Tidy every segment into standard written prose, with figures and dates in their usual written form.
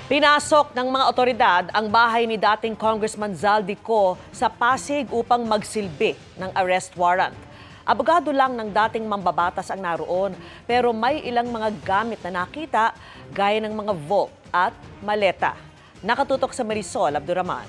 Pinasok ng mga otoridad ang bahay ni dating Congressman Zaldico sa Pasig upang magsilbi ng arrest warrant. Abogado lang ng dating mambabatas ang naroon, pero may ilang mga gamit na nakita gaya ng mga vault at maleta. Nakatutok sa Marisol Abduraman.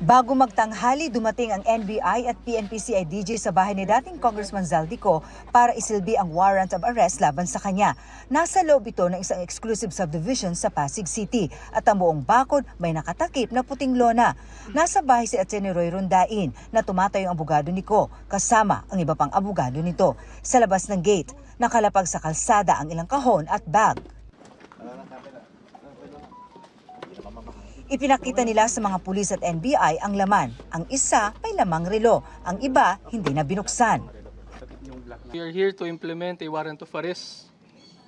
Bago magtanghali, dumating ang NBI at PNP-CIDG sa bahay ni dating Congressman Zaldico para isilbi ang warrant of arrest laban sa kanya. Nasa loob ito ng isang exclusive subdivision sa Pasig City at ang buong bakod may nakatakip na puting lona. Nasa bahay si Atty. Roy Rondain na tumatayong abogado ni Ko, kasama ang iba pang abogado nito. Sa labas ng gate, nakalapag sa kalsada ang ilang kahon at bag. Ipinakita nila sa mga pulis at NBI ang laman. Ang isa may lamang relo, ang iba hindi na binuksan. We are here to implement a warrant of arrest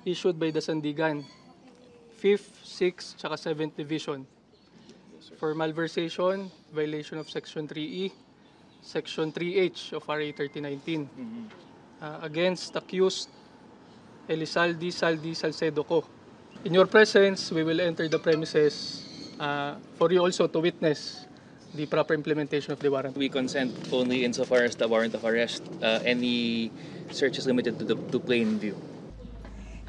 issued by the Sandigan 5th, 6th, at 7th Division for malversation, violation of Section 3E, Section 3H of RA 3019 against accused Elizalde Salcedo Co. In your presence, we will enter the premises for you also to witness the proper implementation of the warrant. We consent only insofar as the warrant of arrest. Any search is limited to plain view.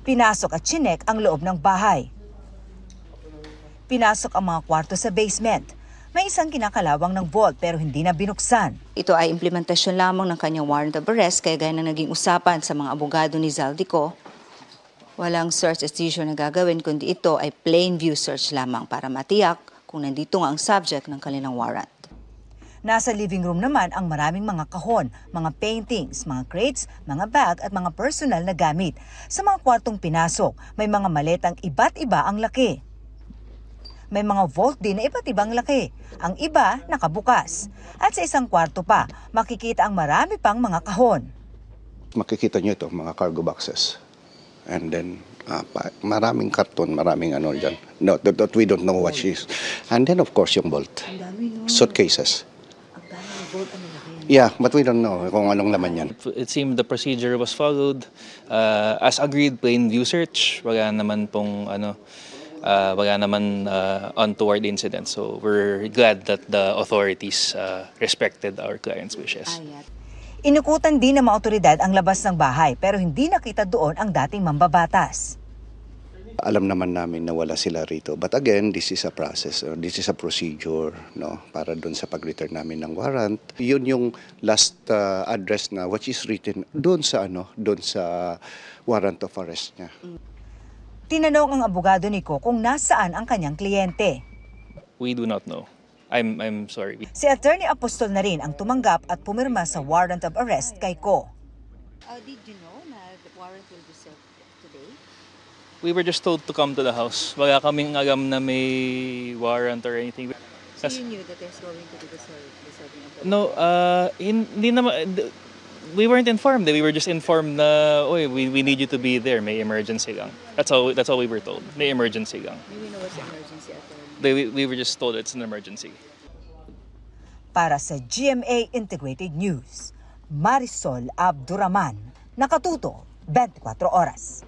Pinasok at chinek ang loob ng bahay. Pinasok ang mga kwarto sa basement. May isang kinakalawang ng vault pero hindi na binuksan. Ito ay implementasyon lamang ng kanyang warrant of arrest kaya gaya na naging usapan sa mga abogado ni Zaldico. Walang search as usual na gagawin kundi ito ay plain view search lamang para matiyak kung nandito nga ang subject ng kanilang warrant. Nasa living room naman ang maraming mga kahon, mga paintings, mga crates, mga bag at mga personal na gamit. Sa mga kwartong pinasok, may mga maletang iba't iba ang laki. May mga vault din na iba't ibang laki. Ang iba nakabukas. At sa isang kwarto pa, makikita ang marami pang mga kahon. Makikita nyo ito, mga cargo boxes. And then, maraming karton, maraming ano dyan. No, that we don't know what she is. And then, of course, yung vault. Suitcases. Yeah, but we don't know kung anong laman yan. It seemed the procedure was followed. As agreed, plain view search. Wala naman untoward incident. So we're glad that the authorities respected our client's wishes. Inukutan din ng mga otoridad ang labas ng bahay pero hindi nakita doon ang dating mambabatas. Alam naman namin na wala sila rito. But again, this is a process, this is a procedure, no, para doon sa pag-return namin ng warrant. Yun yung last address na which is written doon sa warrant of arrest niya. Tinanong ang abogado ni Ko kung nasaan ang kanyang kliyente. We do not know. I'm sorry. Si Attorney Apostol na rin ang tumanggap at pumirma sa warrant of arrest kay Ko. Did you know na the warrant will be served today? We were just told to come to the house. Wala kaming alam na may warrant or anything. So you knew that there's going to be the serving of the No, hindi naman. We weren't informed. We were just informed na, we need you to be there. May emergency lang. That's all we were told. May emergency lang. Do we know what's the emergency at all? We were just told it's an emergency. Para sa GMA Integrated News, Marisol Abduraman, Nakatuto, 24 Oras.